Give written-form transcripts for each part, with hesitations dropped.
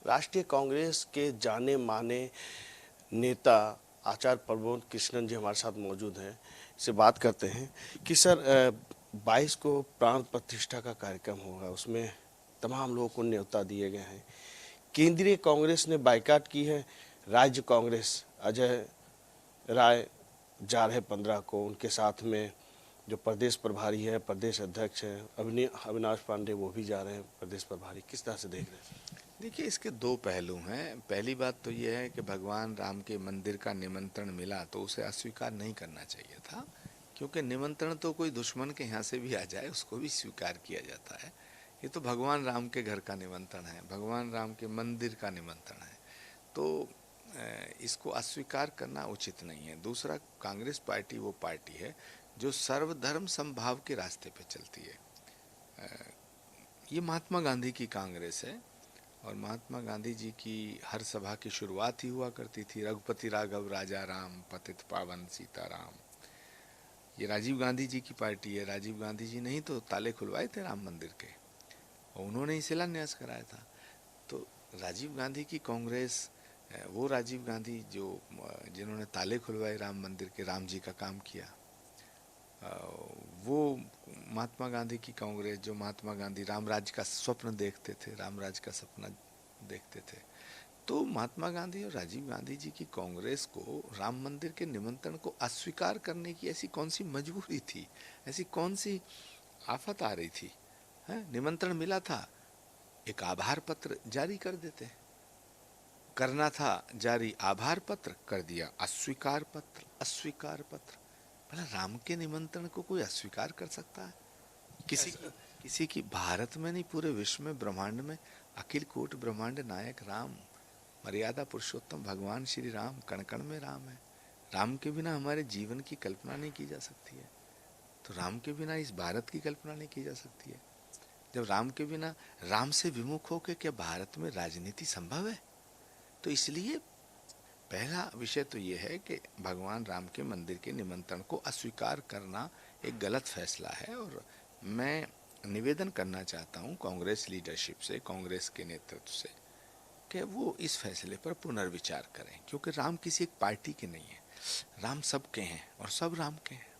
राष्ट्रीय कांग्रेस के जाने माने नेता आचार्य प्रमोद कृष्णन जी हमारे साथ मौजूद हैं। से बात करते हैं कि सर 22 को प्राण प्रतिष्ठा का कार्यक्रम होगा, उसमें तमाम लोगों को न्योता दिए गए हैं। केंद्रीय कांग्रेस ने बायकॉट की है, राज्य कांग्रेस अजय राय जा रहे 15 को, उनके साथ में जो प्रदेश प्रभारी है, प्रदेश अध्यक्ष है अविनाश पांडे, वो भी जा रहे हैं प्रदेश प्रभारी। किस तरह से देख रहे हैं? देखिए, इसके दो पहलू हैं। पहली बात तो यह है कि भगवान राम के मंदिर का निमंत्रण मिला तो उसे अस्वीकार नहीं करना चाहिए था, क्योंकि निमंत्रण तो कोई दुश्मन के यहाँ से भी आ जाए उसको भी स्वीकार किया जाता है। ये तो भगवान राम के घर का निमंत्रण है, भगवान राम के मंदिर का निमंत्रण है, तो इसको अस्वीकार करना उचित नहीं है। दूसरा, कांग्रेस पार्टी वो पार्टी है जो सर्वधर्म समभाव के रास्ते पे चलती है। ये महात्मा गांधी की कांग्रेस है और महात्मा गांधी जी की हर सभा की शुरुआत ही हुआ करती थी, रघुपति राघव राजा राम, पतित पावन सीताराम। ये राजीव गांधी जी की पार्टी है। राजीव गांधी जी ने ही तो ताले खुलवाए थे राम मंदिर के और उन्होंने ही शिलान्यास कराया था। तो राजीव गांधी की कांग्रेस, वो राजीव गांधी जिन्होंने ताले खुलवाए राम मंदिर के, राम जी का काम किया, वो महात्मा गांधी की कांग्रेस जो महात्मा गांधी राम राज्य का स्वप्न देखते थे, राम राज्य का सपना देखते थे। तो महात्मा गांधी और राजीव गांधी जी की कांग्रेस को राम मंदिर के निमंत्रण को अस्वीकार करने की ऐसी कौन सी मजबूरी थी, ऐसी कौन सी आफत आ रही थी? निमंत्रण मिला था, एक आभार पत्र जारी कर देते। करना था जारी आभार पत्र, कर दिया अस्वीकार पत्र। अस्वीकार पत्र, भला राम के निमंत्रण को कोई अस्वीकार कर सकता है? किसी की भारत में नहीं, पूरे विश्व में, ब्रह्मांड में अखिल कोट ब्रह्मांड नायक राम, मर्यादा पुरुषोत्तम भगवान श्री राम, कण कण में राम है। राम के बिना हमारे जीवन की कल्पना नहीं की जा सकती है, तो राम के बिना इस भारत की कल्पना नहीं की जा सकती है। जब राम के बिना, राम से विमुख होकर क्या भारत में राजनीति संभव है? तो इसलिए पहला विषय तो यह है कि भगवान राम के मंदिर के निमंत्रण को अस्वीकार करना एक गलत फैसला है। और मैं निवेदन करना चाहता हूं कांग्रेस लीडरशिप से, कांग्रेस के नेतृत्व से, कि वो इस फैसले पर पुनर्विचार करें, क्योंकि राम किसी एक पार्टी के नहीं है, राम सबके हैं और सब राम के हैं।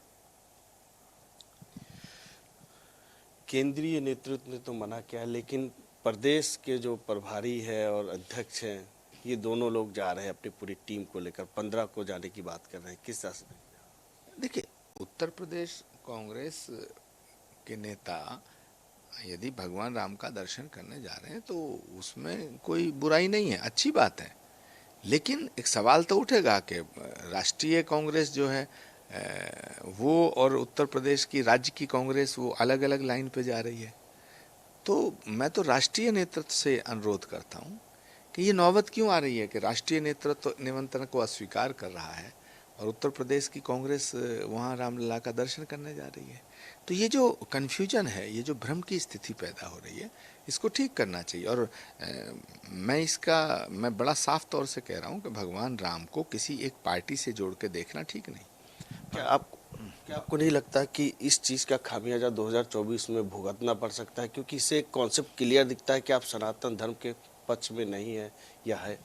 केंद्रीय नेतृत्व ने तो मना किया, लेकिन प्रदेश के जो प्रभारी है और अध्यक्ष हैं, ये दोनों लोग जा रहे हैं अपनी पूरी टीम को लेकर, 15 को जाने की बात कर रहे हैं। किस तरह से? देखिए, उत्तर प्रदेश कांग्रेस के नेता यदि भगवान राम का दर्शन करने जा रहे हैं तो उसमें कोई बुराई नहीं है, अच्छी बात है। लेकिन एक सवाल तो उठेगा कि राष्ट्रीय कांग्रेस जो है वो और उत्तर प्रदेश की राज्य की कांग्रेस वो अलग अलग लाइन पे जा रही है। तो मैं तो राष्ट्रीय नेतृत्व से अनुरोध करता हूँ कि ये नौबत क्यों आ रही है कि राष्ट्रीय नेतृत्व निमंत्रण को अस्वीकार कर रहा है और उत्तर प्रदेश की कांग्रेस वहाँ रामलला का दर्शन करने जा रही है। तो ये जो कन्फ्यूजन है, ये जो भ्रम की स्थिति पैदा हो रही है, इसको ठीक करना चाहिए। और मैं बड़ा साफ तौर से कह रहा हूँ कि भगवान राम को किसी एक पार्टी से जोड़ के देखना ठीक नहीं। क्या आपको नहीं लगता कि इस चीज़ का खामियाजा 2024 में भुगतना पड़ सकता है, क्योंकि इससे एक कॉन्सेप्ट क्लियर दिखता है कि आप सनातन धर्म के पक्ष में नहीं है या है?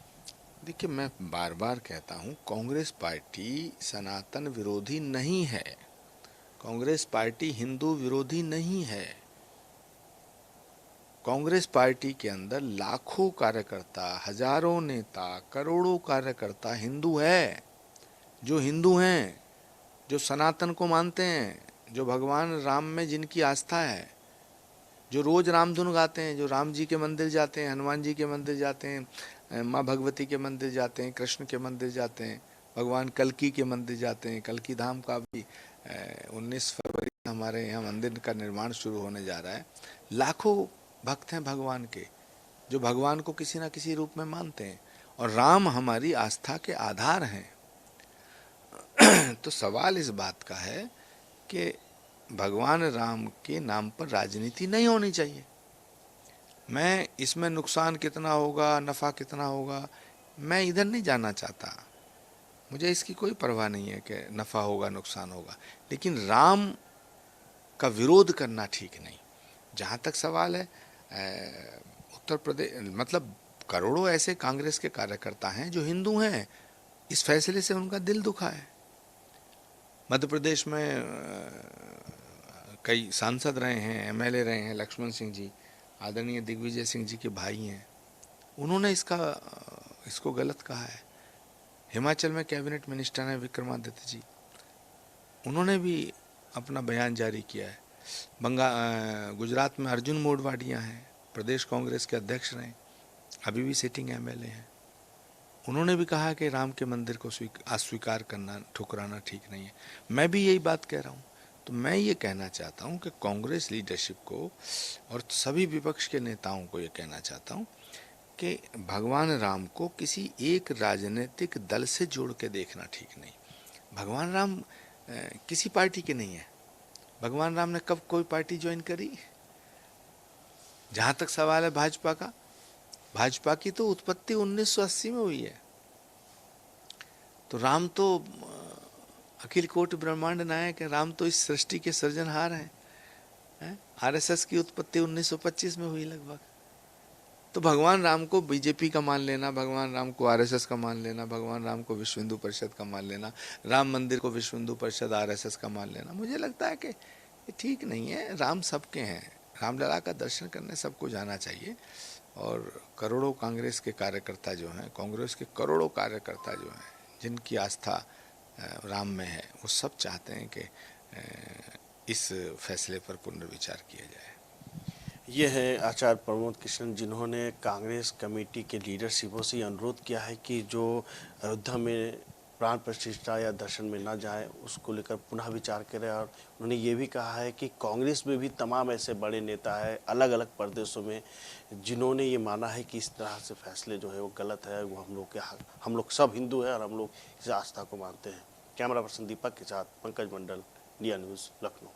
देखिए, मैं बार बार कहता हूँ, कांग्रेस पार्टी सनातन विरोधी नहीं है, कांग्रेस पार्टी हिंदू विरोधी नहीं है। कांग्रेस पार्टी के अंदर लाखों कार्यकर्ता, हजारों नेता, करोड़ों कार्यकर्ता हिंदू है, जो हिंदू हैं, जो सनातन को मानते हैं, जो भगवान राम में जिनकी आस्था है, जो रोज रामधुन गाते हैं, जो राम जी के मंदिर जाते हैं, हनुमान जी के मंदिर जाते हैं, माँ भगवती के मंदिर जाते हैं, कृष्ण के मंदिर जाते हैं, भगवान कल्की के मंदिर जाते हैं। कल्की धाम का भी 19 फरवरी हमारे यहाँ मंदिर का निर्माण शुरू होने जा रहा है। लाखों भक्त हैं भगवान के, जो भगवान को किसी न किसी रूप में मानते हैं, और राम हमारी आस्था के आधार हैं। तो सवाल इस बात का है कि भगवान राम के नाम पर राजनीति नहीं होनी चाहिए। मैं इसमें नुकसान कितना होगा, नफ़ा कितना होगा, मैं इधर नहीं जाना चाहता। मुझे इसकी कोई परवाह नहीं है कि नफ़ा होगा नुकसान होगा, लेकिन राम का विरोध करना ठीक नहीं। जहाँ तक सवाल है उत्तर प्रदेश, मतलब करोड़ों ऐसे कांग्रेस के कार्यकर्ता हैं जो हिंदू हैं, इस फैसले से उनका दिल दुखा है। मध्य प्रदेश में कई सांसद रहे हैं, एमएलए रहे हैं, लक्ष्मण सिंह जी आदरणीय दिग्विजय सिंह जी के भाई हैं, उन्होंने इसको गलत कहा है। हिमाचल में कैबिनेट मिनिस्टर हैं विक्रमादित्य जी, उन्होंने भी अपना बयान जारी किया है। गुजरात में अर्जुन मोडवाडिया हैं, प्रदेश कांग्रेस के अध्यक्ष रहे, अभी भी सिटिंग एमएलए हैं, उन्होंने भी कहा कि राम के मंदिर को अस्वीकार करना, ठुकराना ठीक नहीं है। मैं भी यही बात कह रहा हूँ। तो मैं ये कहना चाहता हूँ कि कांग्रेस लीडरशिप को और सभी विपक्ष के नेताओं को ये कहना चाहता हूँ कि भगवान राम को किसी एक राजनीतिक दल से जोड़ के देखना ठीक नहीं। भगवान राम किसी पार्टी के नहीं है। भगवान राम ने कब कोई पार्टी ज्वाइन करी? जहाँ तक सवाल है भाजपा का, भाजपा की तो उत्पत्ति 1980 में हुई है। तो राम तो अखिल कोटि ब्रह्मांड नायक है, राम तो इस सृष्टि के सृजनहार हैं। आरएसएस की उत्पत्ति 1925 में हुई लगभग। तो भगवान राम को बीजेपी का मान लेना, भगवान राम को आरएसएस का मान लेना, भगवान राम को विश्व हिंदू परिषद का मान लेना, राम मंदिर को विश्व हिंदू परिषद आरएसएस का मान लेना, मुझे लगता है कि ये ठीक नहीं है। राम सबके हैं, रामलला का दर्शन करने सबको जाना चाहिए। और करोड़ों कांग्रेस के कार्यकर्ता जो हैं, कांग्रेस के करोड़ों कार्यकर्ता जो हैं, जिनकी आस्था राम में है, वो सब चाहते हैं कि इस फैसले पर पुनर्विचार किया जाए। ये है आचार्य प्रमोद कृष्णन, जिन्होंने कांग्रेस कमेटी के लीडरशिपों से अनुरोध किया है कि जो अयोध्या में प्राण प्रतिष्ठा या दर्शन में न जाए, उसको लेकर पुनः विचार करें। और उन्होंने ये भी कहा है कि कांग्रेस में भी तमाम ऐसे बड़े नेता हैं अलग अलग प्रदेशों में, जिन्होंने ये माना है कि इस तरह से फैसले जो है वो गलत है। वो हम लोग सब हिंदू हैं और हम लोग इस आस्था को मानते हैं। कैमरा पर्सन दीपक के साथ पंकज मंडल, इंडिया न्यूज़, लखनऊ।